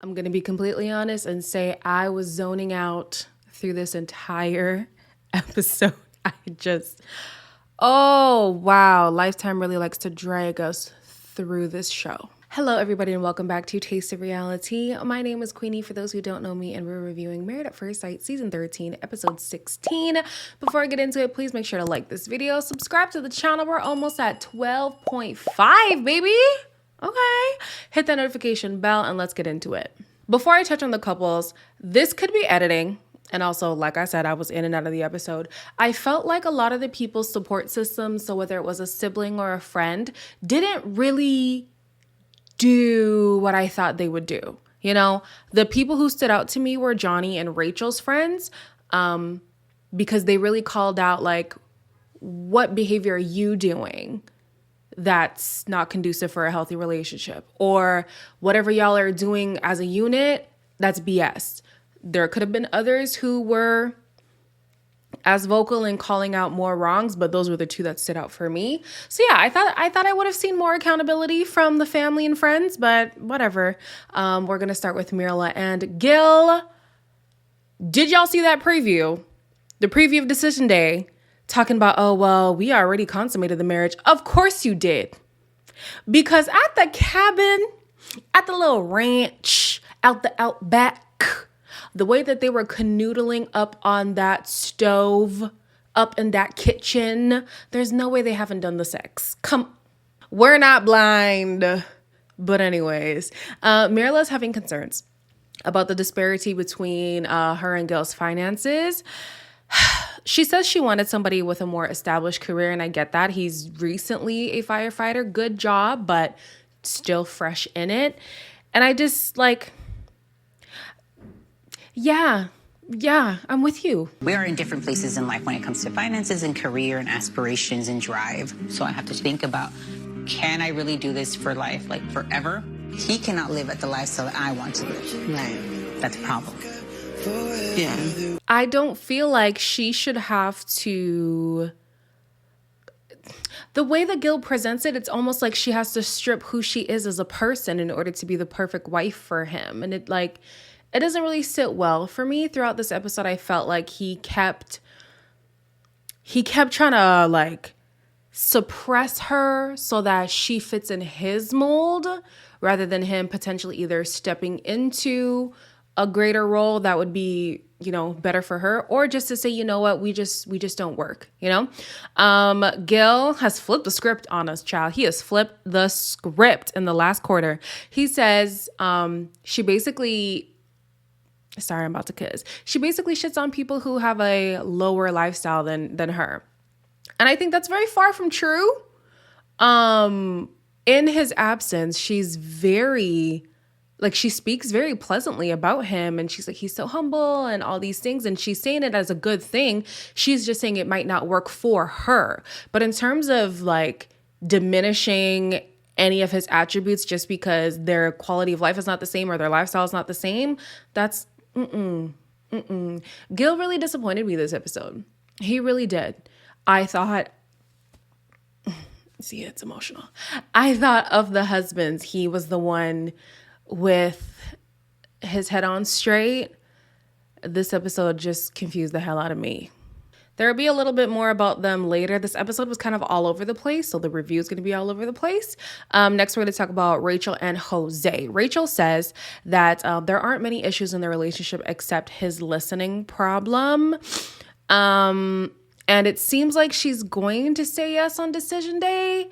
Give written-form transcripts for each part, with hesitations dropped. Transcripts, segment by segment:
I'm going to be completely honest and say I was zoning out through this entire episode. Oh, wow. Lifetime really likes to drag us through this show. Hello, everybody, and welcome back to Taste of Reality. My name is Queenie, for those who don't know me, and we're reviewing Married at First Sight, Season 13, Episode 16. Before I get into it, please make sure to like this video, subscribe to the channel. We're almost at 12.5, baby. Okay. Hit that notification bell, and let's get into it. Before I touch on the couples, this could be editing. And also, like I said, I was in and out of the episode. I felt like a lot of the people's support systems, so whether it was a sibling or a friend, didn't really do what I thought they would do. You know, the people who stood out to me were Johnny and Rachel's friends, because they really called out, like, what behavior are you doing that's not conducive for a healthy relationship? Or whatever y'all are doing as a unit, that's BS. There could have been others who were as vocal in calling out more wrongs, but those were the two that stood out for me. So yeah, I thought I would have seen more accountability from the family and friends, but whatever. We're gonna start with Mirla and Gil. Did y'all see that preview? The preview of Decision Day, talking about, oh, well, we already consummated the marriage. Of course you did. Because at the cabin, at the little ranch, out the outback, the way that they were canoodling up on that stove, up in that kitchen, there's no way they haven't done the sex. We're not blind. But anyways, Mirla's having concerns about the disparity between her and Gil's finances. She says she wanted somebody with a more established career, and I get that. He's recently a firefighter. Good job, but still fresh in it. And I just, like, yeah, I'm with you. We are in different places in life when it comes to finances and career and aspirations and drive. So I have to think about, can I really do this for life, like forever? He cannot live at the lifestyle that I want to live. Right. That's a problem. Yeah. I don't feel like she should have to. The way that Gil presents it, it's almost like she has to strip who she is as a person in order to be the perfect wife for him. And it doesn't really sit well for me. Throughout this episode, I felt like he kept trying to, like, suppress her so that she fits in his mold, rather than him potentially either stepping into a greater role that would be, you know, better for her, or just to say, you know what, we just don't work, you know? Gil has flipped the script on us, child. He has flipped the script in the last quarter. He says, she basically shits on people who have a lower lifestyle than her. And I think that's very far from true. In his absence, she's she speaks very pleasantly about him, and she's like, he's so humble and all these things. And she's saying it as a good thing. She's just saying it might not work for her. But in terms of, like, diminishing any of his attributes just because their quality of life is not the same or their lifestyle is not the same, that's Gil really disappointed me this episode. He really did. I thought, see, it's emotional. I thought of the husbands, he was the one with his head on straight. This episode just confused the hell out of me. There'll be a little bit more about them later. This episode was kind of all over the place, so the review is going to be all over the place. Next, we're going to talk about Rachel and Jose. Rachel says that there aren't many issues in their relationship except his listening problem. And it seems like she's going to say yes on Decision Day.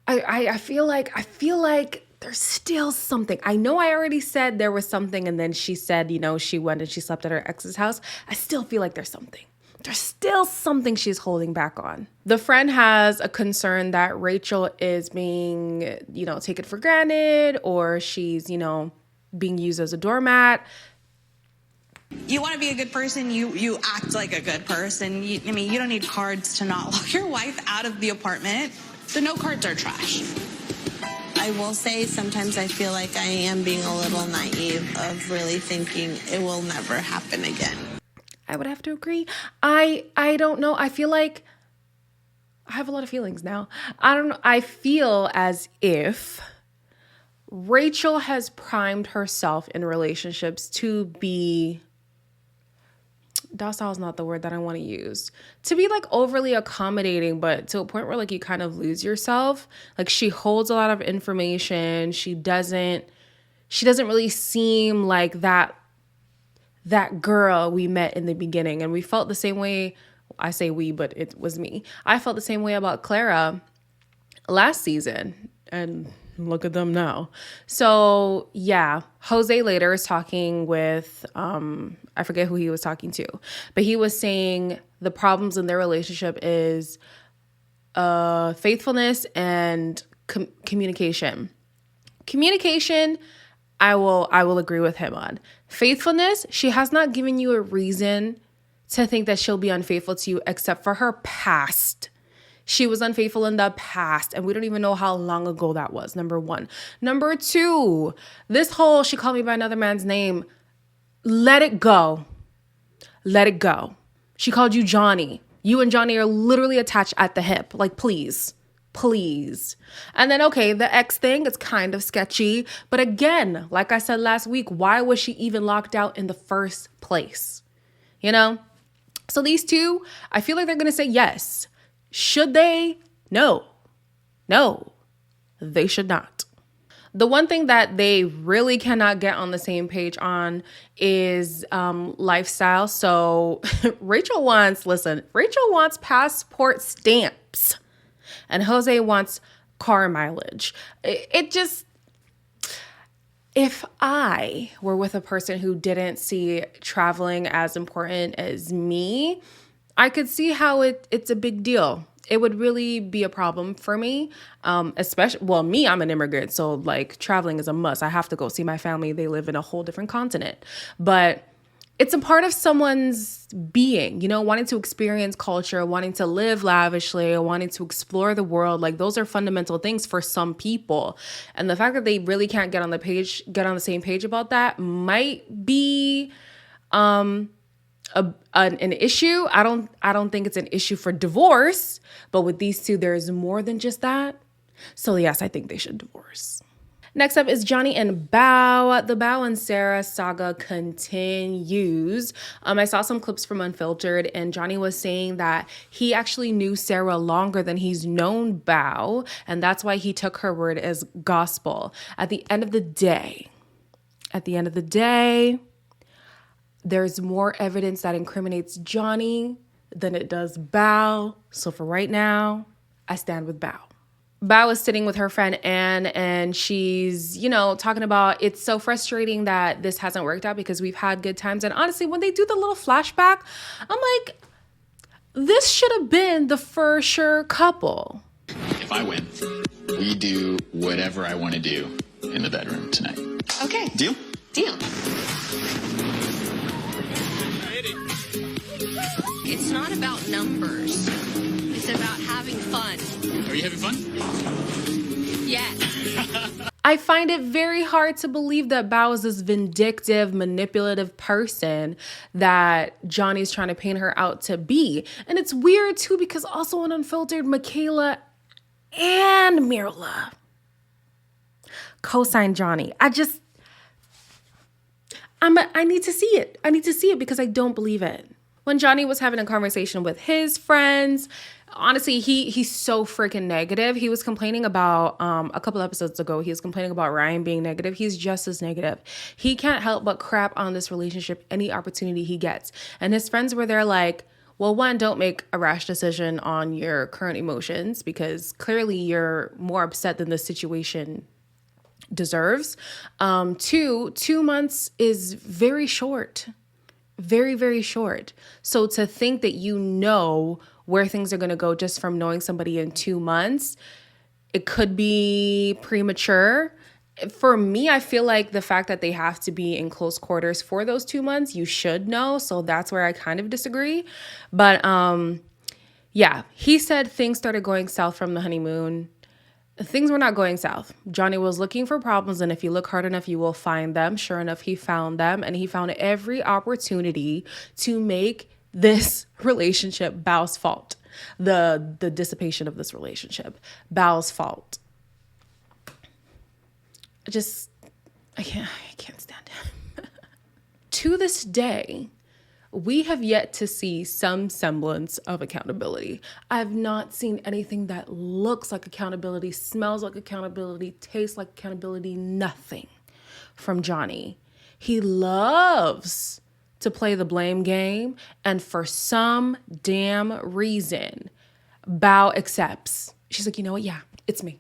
I feel like there's still something. I know I already said there was something, and then she said, you know, she went and she slept at her ex's house. I still feel like there's something. There's still something she's holding back on. The friend has a concern that Rachel is being, you know, taken for granted, or she's, you know, being used as a doormat. You want to be a good person, you act like a good person. You don't need cards to not lock your wife out of the apartment. So no cards are trash. I will say sometimes I feel like I am being a little naive of really thinking it will never happen again. I would have to agree. I don't know. I feel like I have a lot of feelings now. I don't know. I feel as if Rachel has primed herself in relationships to be, docile is not the word that I want to use, to be like overly accommodating, but to a point where like you kind of lose yourself. Like she holds a lot of information. She doesn't really seem like that girl we met in the beginning. And we felt the same way. I say we, but it was me. I felt the same way about Clara last season, and look at them now. So yeah, Jose later is talking with, I forget who he was talking to, but he was saying the problems in their relationship is faithfulness and communication. Communication, I will agree with him on. Faithfulness, she has not given you a reason to think that she'll be unfaithful to you except for her past. She was unfaithful in the past, and we don't even know how long ago that was, number one. Number two, this whole she called me by another man's name, let it go. Let it go. She called you Johnny. You and Johnny are literally attached at the hip. Like, please. Please. And then, okay, the ex thing is kind of sketchy. But again, like I said last week, why was she even locked out in the first place? You know? So these two, I feel like they're going to say yes. Should they? No. No, they should not. The one thing that they really cannot get on the same page on is lifestyle. So Rachel wants passport stamps and Jose wants car mileage. If I were with a person who didn't see traveling as important as me, I could see how it's a big deal. It would really be a problem for me, especially, well, me, I'm an immigrant, so like traveling is a must. I have to go see my family. They live in a whole different continent, but it's a part of someone's being, you know, wanting to experience culture, wanting to live lavishly, wanting to explore the world. Like those are fundamental things for some people. And the fact that they really can't get on the same page about that might be, an issue. I don't think it's an issue for divorce, but with these two, there's more than just that. So yes, I think they should divorce. Next up is Johnny and Bao. The Bao and Sarah saga continues. I saw some clips from Unfiltered, and Johnny was saying that he actually knew Sarah longer than he's known Bao, and that's why he took her word as gospel. At the end of the day, there's more evidence that incriminates Johnny than it does Bao. So for right now, I stand with Bao. Bao is sitting with her friend Anne, and she's, talking about it's so frustrating that this hasn't worked out because we've had good times. And honestly, when they do the little flashback, I'm like, this should have been the for sure couple. If I win, we do whatever I want to do in the bedroom tonight. Okay. Deal? Deal. It's not about numbers. It's about having fun. Are you having fun? Yes. I find it very hard to believe that Bao is this vindictive, manipulative person that Johnny's trying to paint her out to be. And it's weird too, because also on Unfiltered, Michaela and Mirla co-signed Johnny. I need to see it. I need to see it because I don't believe it. When Johnny was having a conversation with his friends, honestly, he's so freaking negative. He was complaining about, a couple episodes ago, he was complaining about Ryan being negative. He's just as negative. He can't help but crap on this relationship any opportunity he gets. And his friends were there like, well, one, don't make a rash decision on your current emotions because clearly you're more upset than the situation deserves. 2 months is very short. Very, very short. So to think that you know where things are going to go just from knowing somebody in 2 months, it could be premature. For me, I feel like the fact that they have to be in close quarters for those 2 months, you should know. So that's where I kind of disagree. But yeah, he said things started going south from the honeymoon. Things were not going south. Johnny was looking for problems, and if you look hard enough, you will find them. Sure enough, he found them, and he found every opportunity to make this relationship Bao's fault. The dissipation of this relationship, Bao's fault. I can't stand him. To this day, we have yet to see some semblance of accountability. I have not seen anything that looks like accountability, smells like accountability, tastes like accountability, nothing from Johnny. He loves to play the blame game, and for some damn reason, Bao accepts. She's like, you know what? Yeah, it's me.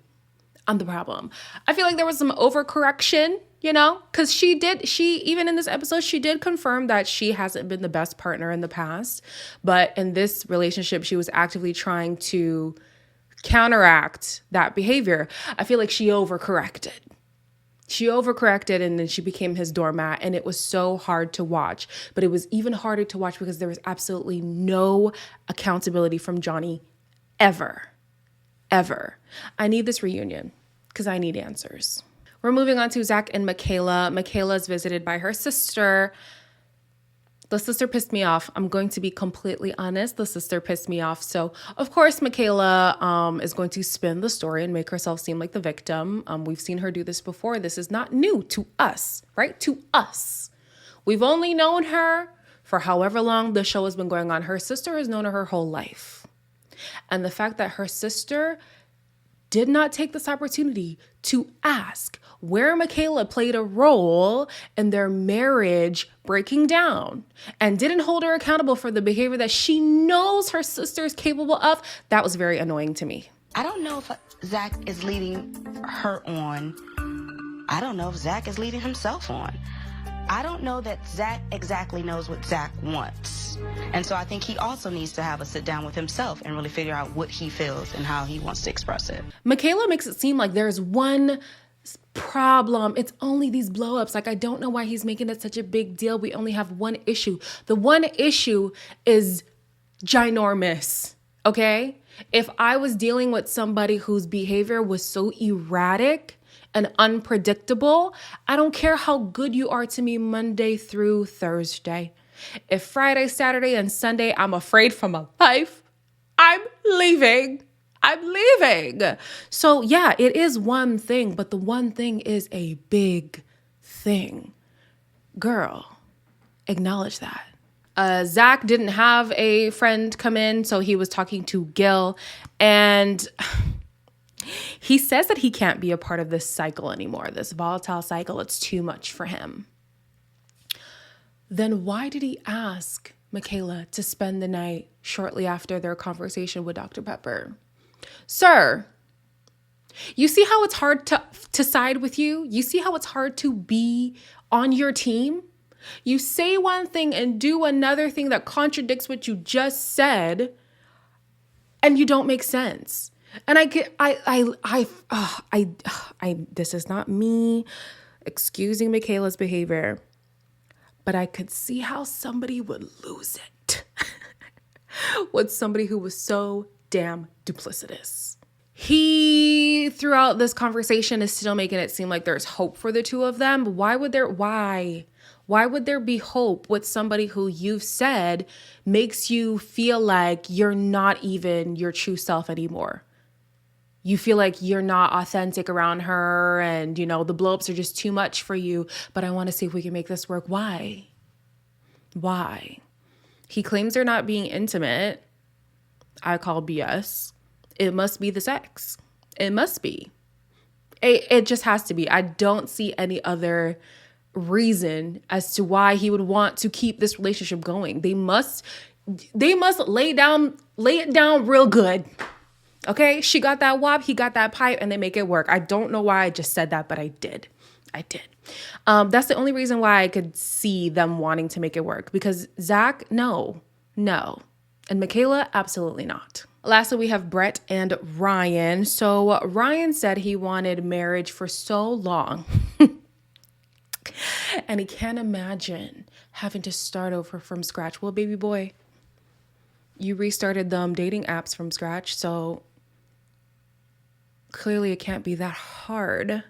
I'm the problem. I feel like there was some overcorrection, because she even in this episode, she did confirm that she hasn't been the best partner in the past. But in this relationship, she was actively trying to counteract that behavior. I feel like she overcorrected. And then she became his doormat, and it was so hard to watch. But it was even harder to watch because there was absolutely no accountability from Johnny ever. I need this reunion because I need answers. We're moving on to Zach and Michaela. Michaela is visited by her sister. The sister pissed me off. I'm going to be completely honest. The sister pissed me off. So, of course, Michaela is going to spin the story and make herself seem like the victim. We've seen her do this before. This is not new to us, right? To us. We've only known her for however long the show has been going on. Her sister has known her whole life. And the fact that her sister did not take this opportunity to ask where Michaela played a role in their marriage breaking down and didn't hold her accountable for the behavior that she knows her sister is capable of, that was very annoying to me. I don't know if Zach is leading her on. I don't know if Zach is leading himself on. I don't know that Zach exactly knows what Zach wants. And so I think he also needs to have a sit down with himself and really figure out what he feels and how he wants to express it. Michaela makes it seem like there's one problem. It's only these blow-ups. Like, I don't know why he's making it such a big deal. We only have one issue. The one issue is ginormous, okay? If I was dealing with somebody whose behavior was so erratic and unpredictable, I don't care how good you are to me Monday through Thursday. If Friday, Saturday, and Sunday, I'm afraid for my life, I'm leaving. So yeah, it is one thing, but the one thing is a big thing. Girl, acknowledge that. Zach didn't have a friend come in, so he was talking to Gil, and he says that he can't be a part of this cycle anymore, this volatile cycle. It's too much for him. Then why did he ask Michaela to spend the night shortly after their conversation with Dr. Pepper? Sir, you see how it's hard to side with you? You see how it's hard to be on your team? You say one thing and do another thing that contradicts what you just said, and you don't make sense. And this is not me excusing Michaela's behavior, but I could see how somebody would lose it with somebody who was so damn duplicitous. He, throughout this conversation, is still making it seem like there's hope for the two of them. Why would there be hope with somebody who you've said makes you feel like you're not even your true self anymore? You feel like you're not authentic around her, and, the blow-ups are just too much for you, but I want to see if we can make this work. Why? He claims they're not being intimate. I call BS. It must be the sex. It must be. It just has to be. I don't see any other reason as to why he would want to keep this relationship going. They must lay it down real good. Okay, she got that wop, he got that pipe, and they make it work. I don't know why I just said that, but I did. That's the only reason why I could see them wanting to make it work, because Zach, no. And Michaela, absolutely not. Lastly, we have Brett and Ryan. So Ryan said he wanted marriage for so long. And he can't imagine having to start over from scratch. Well, baby boy, you restarted them dating apps from scratch, so clearly it can't be that hard.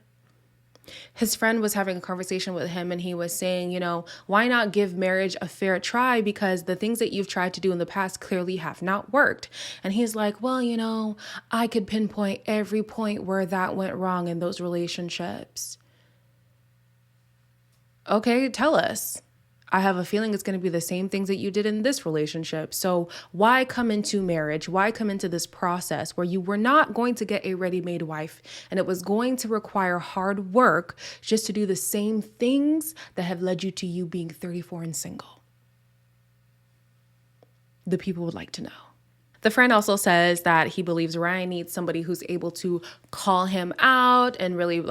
His friend was having a conversation with him, and he was saying, why not give marriage a fair try, because the things that you've tried to do in the past clearly have not worked. And he's like, well, I could pinpoint every point where that went wrong in those relationships. Okay, tell us. I have a feeling it's going to be the same things that you did in this relationship. So why come into marriage? Why come into this process where you were not going to get a ready-made wife and it was going to require hard work just to do the same things that have led you to you being 34 and single? The people would like to know. The friend also says that he believes Ryan needs somebody who's able to call him out and really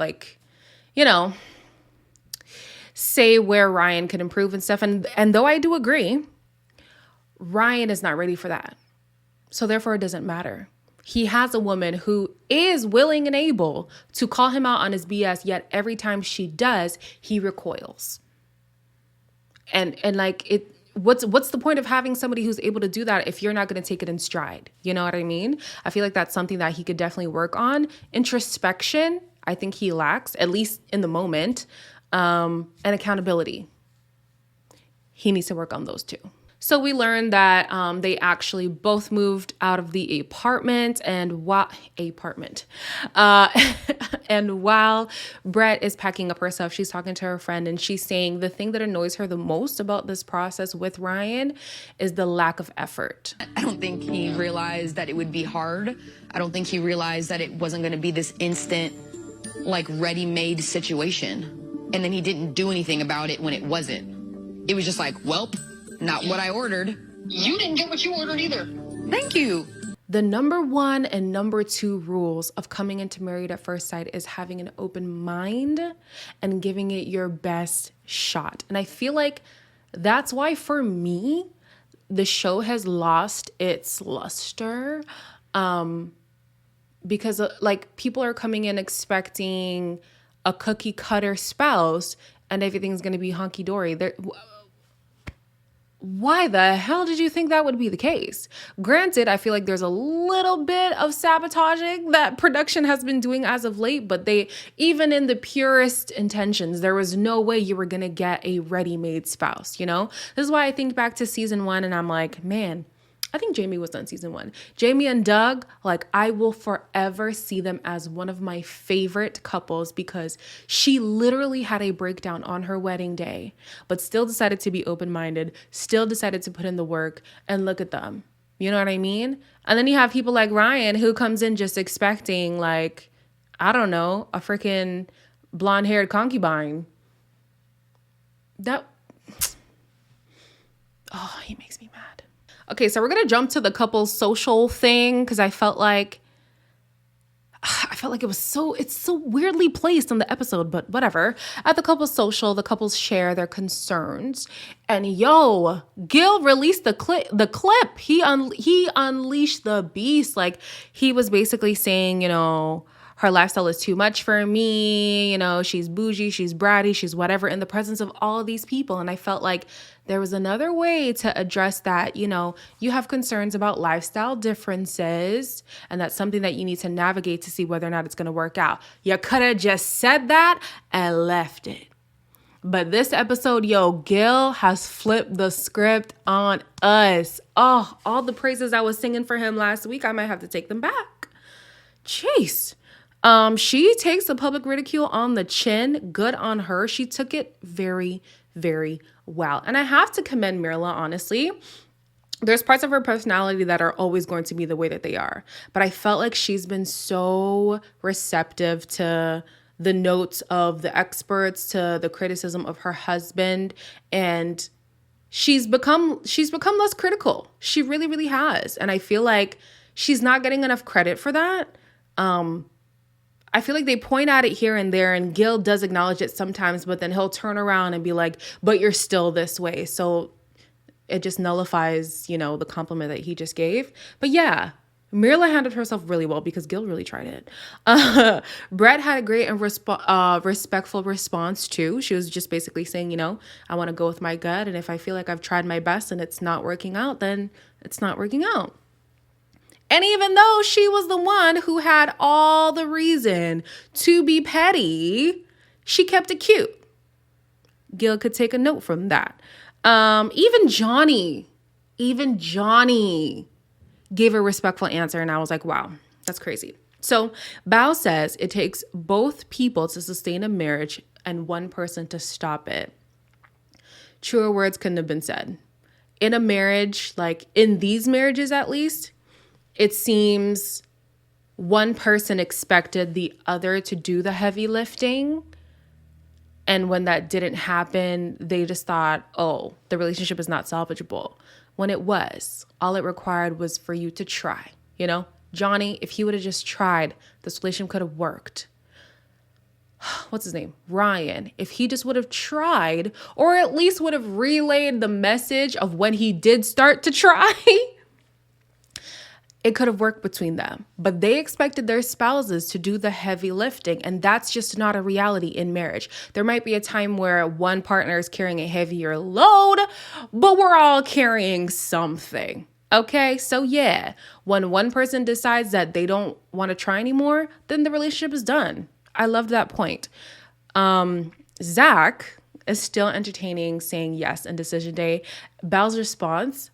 say where Ryan could improve and stuff. And though I do agree, Ryan is not ready for that. So therefore, it doesn't matter. He has a woman who is willing and able to call him out on his BS, yet every time she does, he recoils. And what's the point of having somebody who's able to do that if you're not going to take it in stride? You know what I mean? I feel like that's something that he could definitely work on. Introspection, I think he lacks, at least in the moment. And accountability. He needs to work on those two. So we learned that they actually both moved out of the apartment, and while Brett is packing up her stuff, she's talking to her friend and she's saying the thing that annoys her the most about this process with Ryan is the lack of effort. I don't think he realized that it would be hard. I don't think he realized that it wasn't going to be this instant, ready-made situation. And then he didn't do anything about it when it wasn't. It was just like, well, not what I ordered. You didn't get what you ordered either. Thank you. The number 1 and number 2 rules of coming into Married at First Sight is having an open mind and giving it your best shot. And I feel like that's why, for me, the show has lost its luster. Because people are coming in expecting a cookie cutter spouse and everything's going to be hunky dory. Why the hell did you think that would be the case? Granted, I feel like there's a little bit of sabotaging that production has been doing as of late, but even in the purest intentions, there was no way you were going to get a ready-made spouse, This is why I think back to season 1 and I'm like, man, I think Jamie was on season 1. Jamie and Doug, I will forever see them as one of my favorite couples because she literally had a breakdown on her wedding day, but still decided to be open-minded, still decided to put in the work, and look at them. You know what I mean? And then you have people like Ryan who comes in just expecting, I don't know, a freaking blonde-haired concubine. He makes me mad. Okay, so we're going to jump to the couple's social thing because I felt like it's so weirdly placed in the episode, but whatever. At the couple's social, the couples share their concerns. And Gil released the clip. He unleashed the beast. He was basically saying, her lifestyle is too much for me. She's bougie, she's bratty, she's whatever in the presence of all of these people. And I felt like there was another way to address that. You have concerns about lifestyle differences, and that's something that you need to navigate to see whether or not it's going to work out. You could have just said that and left it. But this episode, Gil has flipped the script on us. Oh, all the praises I was singing for him last week, I might have to take them back. Jeez. She takes the public ridicule on the chin. Good on her. She took it very, very well. And I have to commend Mirla, honestly. There's parts of her personality that are always going to be the way that they are. But I felt like she's been so receptive to the notes of the experts, to the criticism of her husband. And she's become less critical. She really, really has. And I feel like she's not getting enough credit for that. I feel like they point at it here and there, and Gil does acknowledge it sometimes, but then he'll turn around and be like, but you're still this way. So it just nullifies, the compliment that he just gave. But yeah, Mirla handled herself really well because Gil really tried it. Brett had a great and respectful response too. She was just basically saying, I want to go with my gut. And if I feel like I've tried my best and it's not working out, then it's not working out. And even though she was the one who had all the reason to be petty, she kept it cute. Gil could take a note from that. Even Johnny gave a respectful answer, and I was like, wow, that's crazy. So Bao says it takes both people to sustain a marriage and one person to stop it. truer words couldn't have been said. In a marriage, like in these marriages at least, it seems one person expected the other to do the heavy lifting. And when that didn't happen, they just thought, oh, the relationship is not salvageable. When it was, all it required was for you to try. You know, Johnny, if he would have just tried, this relationship could have worked. What's his name? Ryan. If he just would have tried, or at least would have relayed the message of when he did start to try, it could have worked between them. But they expected their spouses to do the heavy lifting, and that's just not a reality in marriage. There might be a time where one partner is carrying a heavier load, but we're all carrying something. Okay, so yeah, when one person decides that they don't want to try anymore, then the relationship is done. I loved that point. Zach is still entertaining saying yes in decision day. Belle's response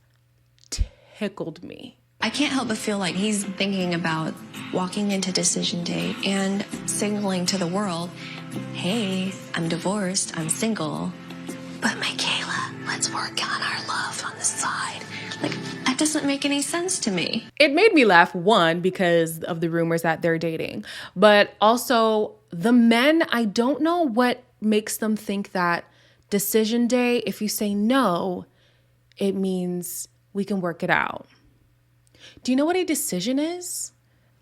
tickled me. I can't help but feel like he's thinking about walking into decision day and signaling to the world, hey, I'm divorced, I'm single, but Michaela, let's work on our love on the side. Like, that doesn't make any sense to me. It made me laugh, one, because of the rumors that they're dating, but also the men, I don't know what makes them think that decision day, if you say no, it means we can work it out. Do you know what a decision is?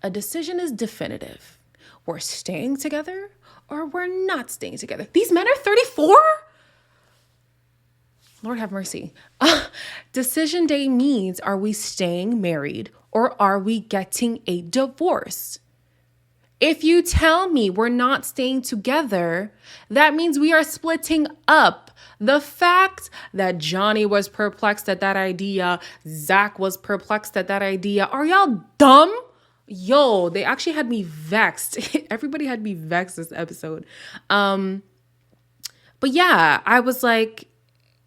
A decision is definitive. We're staying together or we're not staying together. These men are 34? Lord have mercy. Decision day means, are we staying married or are we getting a divorce? If you tell me we're not staying together, that means we are splitting up. The fact that Johnny was perplexed at that idea, Zach was perplexed at that idea, are y'all dumb? Yo, they actually had me vexed. Everybody had me vexed this episode. But yeah, I was like,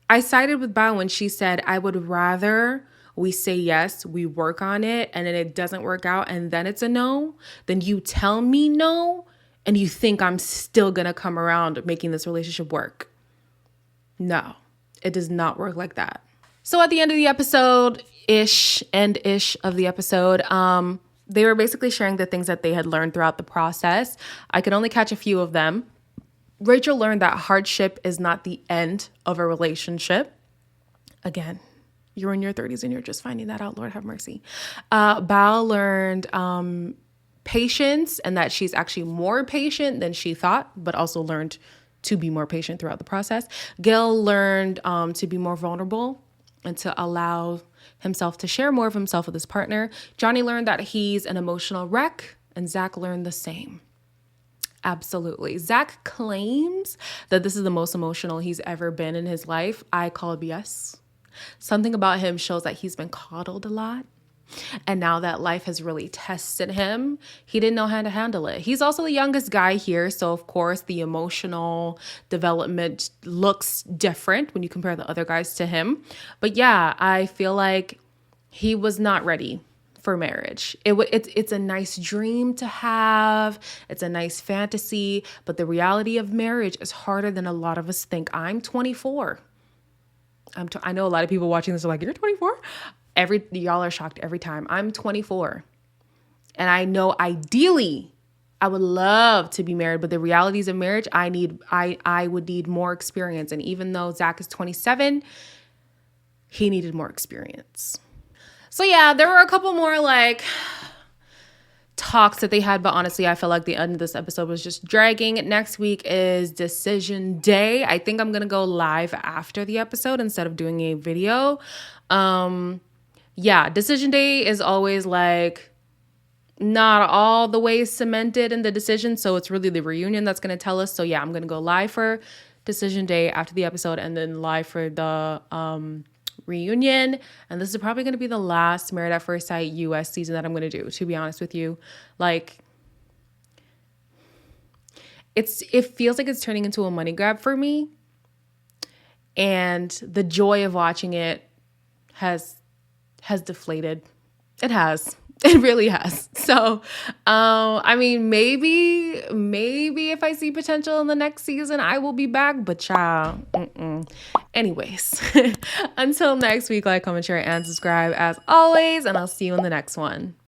I sided with Bao when she said, I would rather we say yes, we work on it, and then it doesn't work out, and then it's a no, then you tell me no, and you think I'm still gonna come around making this relationship work. No, it does not work like that. So at the end of the episode, end-ish of the episode, they were basically sharing the things that they had learned throughout the process. I could only catch a few of them. Rachel learned that hardship is not the end of a relationship. Again, you're in your 30s and you're just finding that out. Lord have mercy. Bao learned patience, and that she's actually more patient than she thought, but also learned to be more patient throughout the process. Gil learned to be more vulnerable and to allow himself to share more of himself with his partner. Johnny learned that he's an emotional wreck, and Zach learned the same. Absolutely. Zach claims that this is the most emotional he's ever been in his life. I call BS. Something about him shows that he's been coddled a lot. And now that life has really tested him, he didn't know how to handle it. He's also the youngest guy here. So, of course, the emotional development looks different when you compare the other guys to him. But yeah, I feel like he was not ready for marriage. It's a nice dream to have. It's a nice fantasy. But the reality of marriage is harder than a lot of us think. I'm 24. I know a lot of people watching this are like, you're 24? Y'all are shocked every time. I'm 24. And I know ideally I would love to be married, but the realities of marriage, I would need more experience. And even though Zach is 27, he needed more experience. So yeah, there were a couple more like talks that they had, but honestly, I feel like the end of this episode was just dragging. Next week is decision day. I think I'm gonna go live after the episode instead of doing a video. Yeah, decision day is always like not all the way cemented in the decision, so it's really the reunion that's gonna tell us. So yeah, I'm gonna go live for decision day after the episode, and then live for the reunion. And this is probably going to be the last Married at First Sight US season that I'm going to do, to be honest with you. Like, it feels like it's turning into a money grab for me, and the joy of watching it has deflated. It has. It really has. So, I mean, maybe if I see potential in the next season, I will be back, but child, anyways, until next week, like, comment, share, and subscribe as always, and I'll see you in the next one.